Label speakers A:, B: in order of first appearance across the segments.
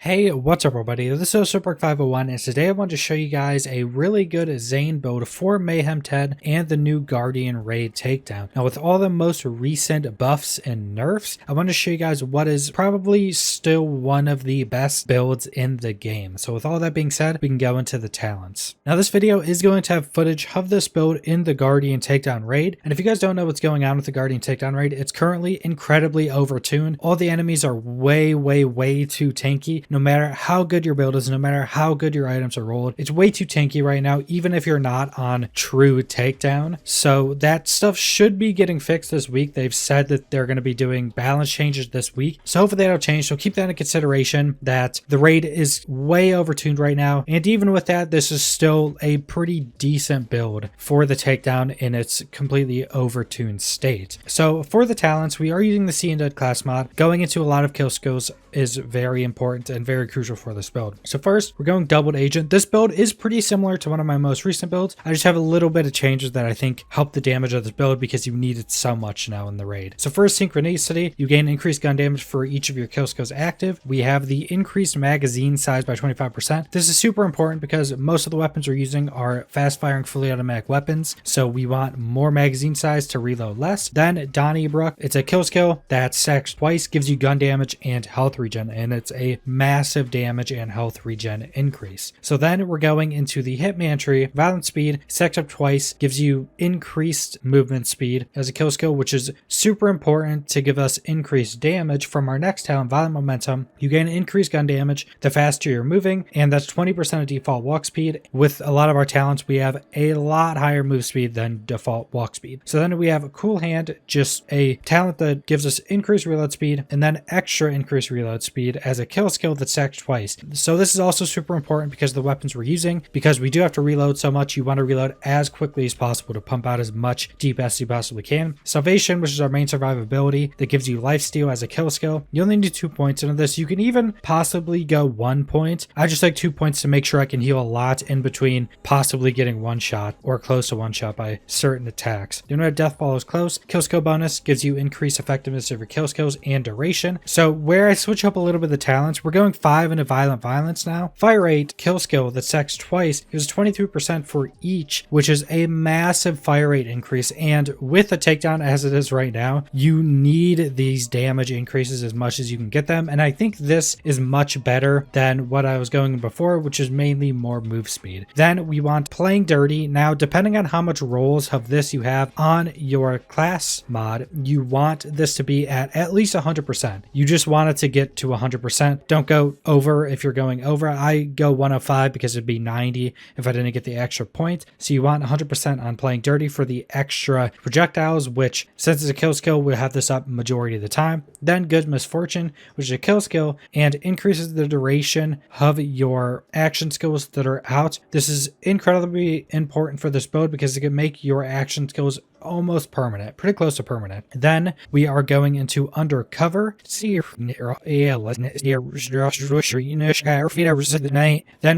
A: Hey, what's up everybody? This is Super501 and today I want to show you guys a really good Zane build for Mayhem 10 and the new Guardian Raid Takedown. Now with all the most recent buffs and nerfs, I want to show you guys what is probably still one of the best builds in the game. So with all that being said, we can go into the talents. Now this video is going to have footage of this build in the Guardian Takedown Raid, and if you guys don't know what's going on with the Guardian Takedown Raid, it's currently incredibly overtuned. All the enemies are way too tanky. No matter how good your build is, no matter how good your items are rolled, it's way too tanky right now, even if you're not on true takedown. So that stuff should be getting fixed this week. They've said that they're going to be doing balance changes this week. So hopefully that'll change. So keep that in consideration that the raid is way overtuned right now. And even with that, this is still a pretty decent build for the takedown in its completely overtuned state. So for the talents, we are using the See Undead class mod. Going into a lot of kill skills is very important and very crucial for this build. So first, we're going doubled agent. This build is pretty similar to one of my most recent builds. I just have a little bit of changes that I think help the damage of this build because you need it so much now in the raid. So first, synchronicity. You gain increased gun damage for each of your kill skills active. We have the increased magazine size by 25%. This is super important because most of the weapons we're using are fast firing fully automatic weapons. So we want more magazine size to reload less. Then Donnybrook. It's a kill skill that stacks twice, gives you gun damage and health regen, and it's a massive damage and health regen increase. So then we're going into the Hitman tree. Violent speed, stacks up twice, gives you increased movement speed as a kill skill, which is super important to give us increased damage. From our next talent, Violent Momentum, you gain increased gun damage the faster you're moving, and that's 20% of default walk speed. With a lot of our talents, we have a lot higher move speed than default walk speed. So then we have Cool Hand, just a talent that gives us increased reload speed and then extra increased reload speed as a kill skill that stacks twice. So this is also super important because of the weapons we're using, because we do have to reload so much. You want to reload as quickly as possible to pump out as much DPS as you possibly can. Salvation, which is our main survivability, that gives you lifesteal as a kill skill. You only need 2 points into this. You can even possibly go 1 point. I just like 2 points to make sure I can heal a lot in between possibly getting one shot or close to one shot by certain attacks. You know, death follows close. Kill skill bonus gives you increased effectiveness of your kill skills and duration. So where I switch up a little bit of the talents, we're going 5 into violent violence now. Fire rate kill skill that stacks twice gives 23% for each, which is a massive fire rate increase. And with a takedown as it is right now, you need these damage increases as much as you can get them. And I think this is much better than what I was going before, which is mainly more move speed. Then we want Playing Dirty. Now, depending on how much rolls of this you have on your class mod, you want this to be at least 100%. You just want it to get to 100%. Don't go over if you're going over. I go 105 because it'd be 90 if I didn't get the extra point. So you want 100% on Playing Dirty for the extra projectiles, which since it's a kill skill, we'll have this up majority of the time. Then Good Misfortune, which is a kill skill and increases the duration of your action skills that are out. This is incredibly important for this build because it can make your action skills almost permanent, pretty close to permanent. Then we are going into Undercover. Then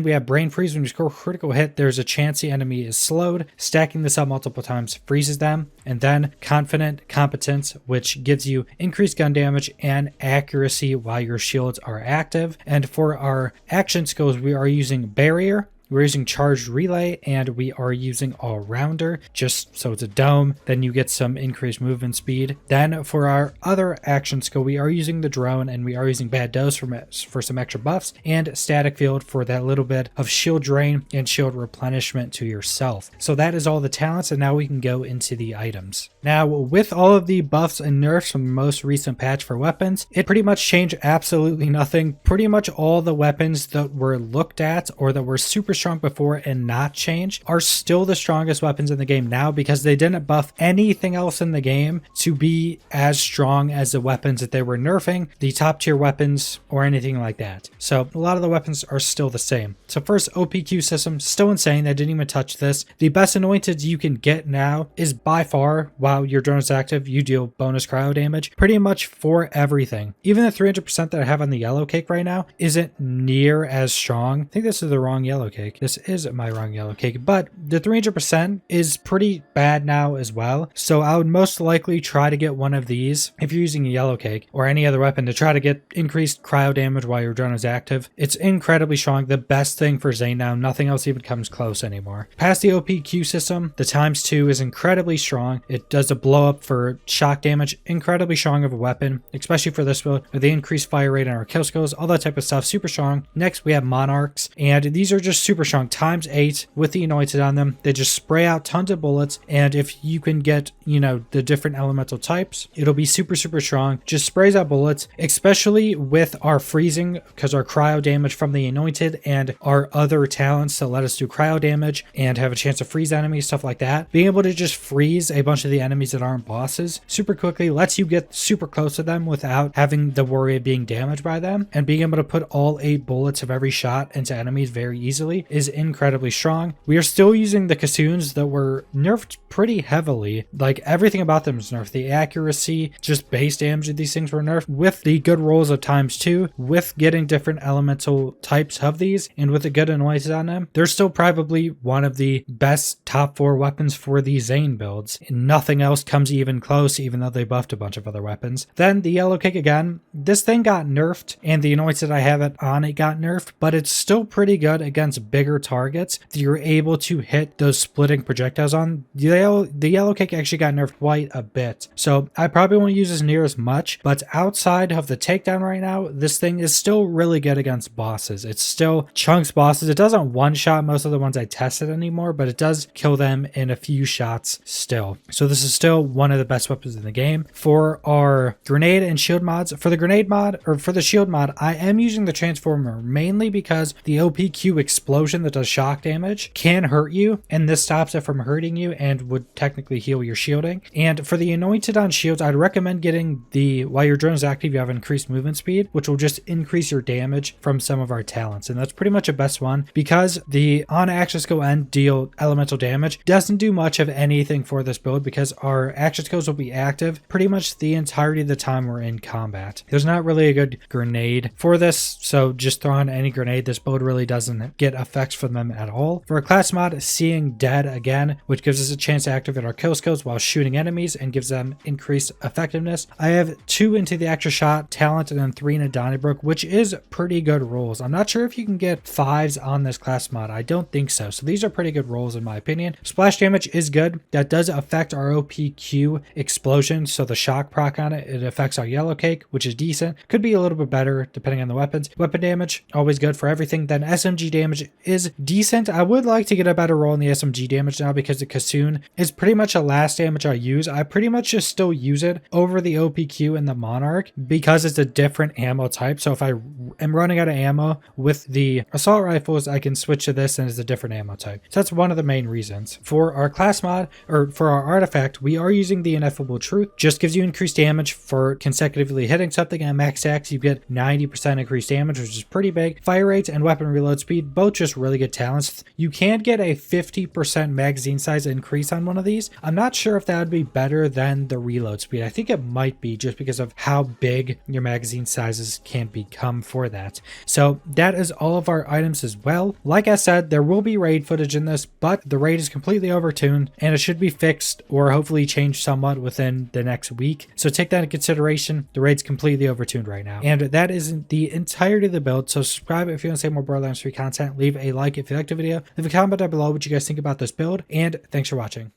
A: we have Brain Freeze. When you score a critical hit, there's a chance the enemy is slowed. Stacking this up multiple times freezes them. And then Confident Competence, which gives you increased gun damage and accuracy while your shields are active. And for our action skills, we are using Barrier, we're using Charged Relay, and we are using All-Rounder, just so it's a dome. Then you get some increased movement speed. Then for our other action skill, we are using the Drone, and we are using Bad Dose for some extra buffs, and Static Field for that little bit of shield drain and shield replenishment to yourself. So that is all the talents, and now we can go into the items. Now, with all of the buffs and nerfs from the most recent patch for weapons, it pretty much changed absolutely nothing. Pretty much all the weapons that were looked at or that were super strong before and not changed are still the strongest weapons in the game now because they didn't buff anything else in the game to be as strong as the weapons that they were nerfing, the top tier weapons or anything like that. So a lot of the weapons are still the same. So first, OPQ system, still insane. I didn't even touch this. The best anointed you can get now is by far, while your drone is active, you deal bonus cryo damage pretty much for everything. Even the 300% that I have on the yellow cake right now isn't near as strong. I think this is the wrong yellow cake. cake. This is my wrong yellow cake, but the 300% is pretty bad now as well. So I would most likely try to get one of these if you're using a yellow cake or any other weapon to try to get increased cryo damage while your drone is active. It's incredibly strong. The best thing for Zane now. Nothing else even comes close anymore. Past the OPQ system, the ×2 is incredibly strong. It does a blow up for shock damage. Incredibly strong of a weapon, especially for this build with the increased fire rate on our kill skills, all that type of stuff. Super strong. Next, we have Monarchs, and these are just super strong. ×8 with the anointed on them. They just spray out tons of bullets, and if you can get, you know, the different elemental types, it'll be super strong. Just sprays out bullets, especially with our freezing, because our cryo damage from the anointed and our other talents to let us do cryo damage and have a chance to freeze enemies, stuff like that. Being able to just freeze a bunch of the enemies that aren't bosses super quickly lets you get super close to them without having the worry of being damaged by them, and being able to put all 8 bullets of every shot into enemies very easily is incredibly strong. We are still using the Kassoons that were nerfed pretty heavily. Like, everything about them is nerfed. The accuracy, just base damage of these things were nerfed, with the good rolls of ×2, with getting different elemental types of these, and with a good anointed on them. They're still probably one of the best top 4 weapons for the Zane builds. Nothing else comes even close, even though they buffed a bunch of other weapons. Then the yellow cake again. This thing got nerfed, and the anointed I have it on it got nerfed, but it's still pretty good against bigger targets that you're able to hit those splitting projectiles on. The yellow cake actually got nerfed quite a bit, so I probably won't use this near as much, but outside of the takedown right now, this thing is still really good against bosses. It still chunks bosses. It doesn't one-shot most of the ones I tested anymore, but it does kill them in a few shots still. So this is still one of the best weapons in the game. For our grenade and shield mods, for the grenade mod, or for the shield mod, I am using the transformer mainly because the OPQ explosion that does shock damage can hurt you, and this stops it from hurting you and would technically heal your shielding. And for the anointed on shields, I'd recommend getting the, while your drone is active, you have increased movement speed, which will just increase your damage from some of our talents. And that's pretty much the best one, because the on axis go end deal elemental damage doesn't do much of anything for this build, because our action skills will be active pretty much the entirety of the time we're in combat. There's not really a good grenade for this, so just throw on any grenade. This build really doesn't get effects from them at all. For a class mod, Seeing Dead again, which gives us a chance to activate our kill skills while shooting enemies and gives them increased effectiveness. I have 2 into the extra shot talent and then 3 in a Donnybrook, which is pretty good rolls. I'm not sure if you can get 5s on this class mod. I don't think so. So these are pretty good rolls in my opinion. Splash damage is good. That does affect our OPQ explosion, so the shock proc on it, it affects our yellow cake, which is decent. Could be a little bit better depending on the weapons. Weapon damage, always good for everything. Then SMG damage is decent. I would like to get a better roll in the SMG damage now, because the Kassoon is pretty much a last damage I use. I pretty much just still use it over the OPQ and the Monarch because it's a different ammo type. So if I am running out of ammo with the assault rifles, I can switch to this and it's a different ammo type. So that's one of the main reasons. For our class mod, or for our artifact, we are using the Ineffable Truth. Just gives you increased damage for consecutively hitting something. At max stacks, you get 90% increased damage, which is pretty big. Fire rates and weapon reload speed, both just really good talents. You can get a 50% magazine size increase on one of these. I'm not sure if that would be better than the reload speed. I think it might be, just because of how big your magazine sizes can become for that. So that is all of our items as well. Like I said, there will be raid footage in this, but the raid is completely overtuned and it should be fixed or hopefully changed somewhat within the next week. So take that into consideration. The raid's completely overtuned right now. And that is the entirety of the build. So subscribe if you want to see more Borderlands 3 content. Leave a like if you liked the video. Leave a comment down below what you guys think about this build. And thanks for watching.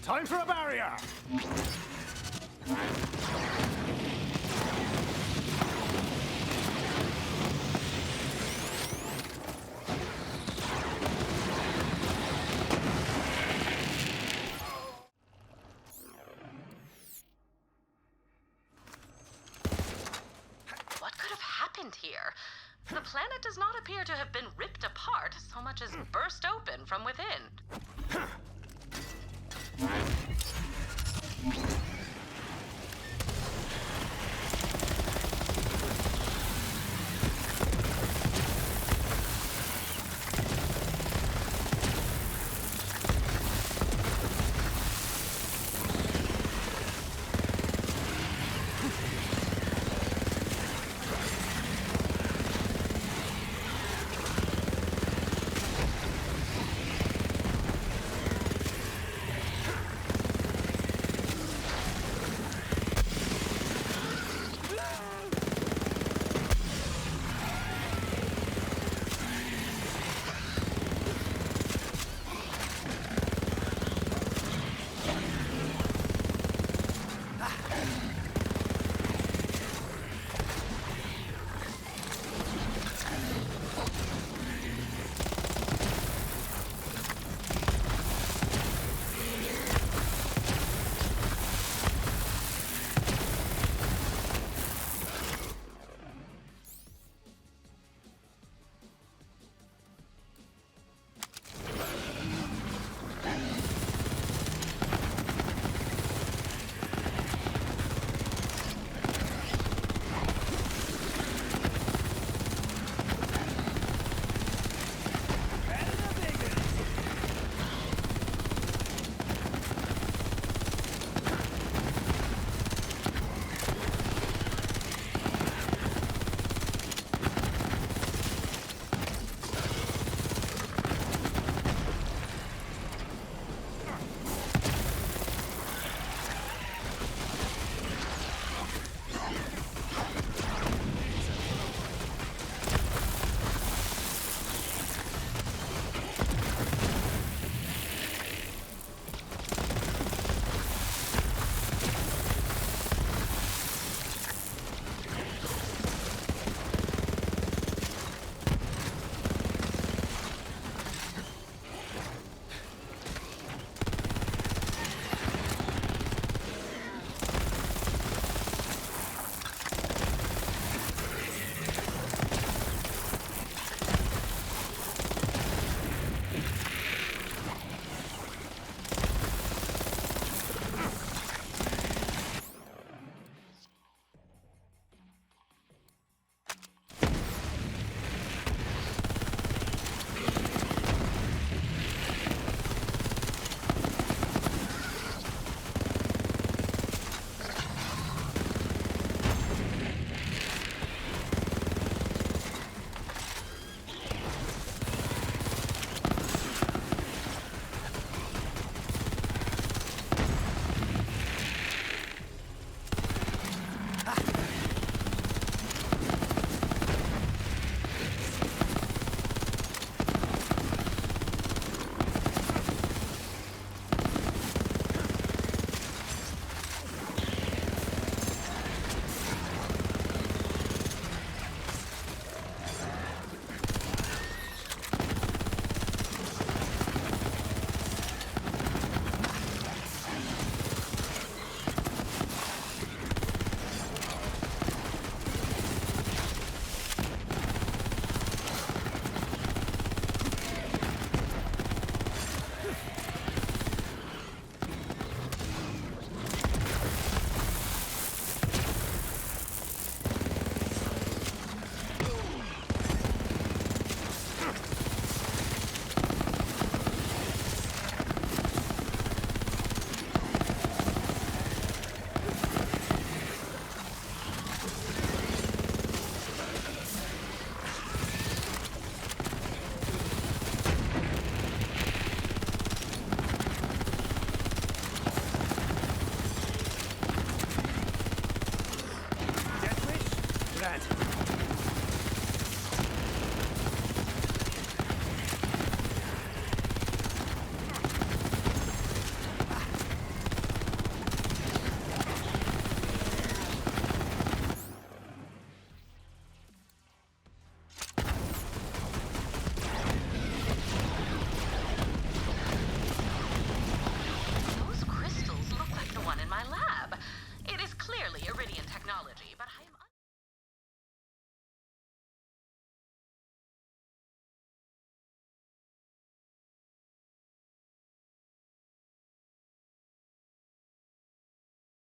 B: Time for a barrier! What could have happened here? The planet does not appear to have been ripped apart so much as burst open from within.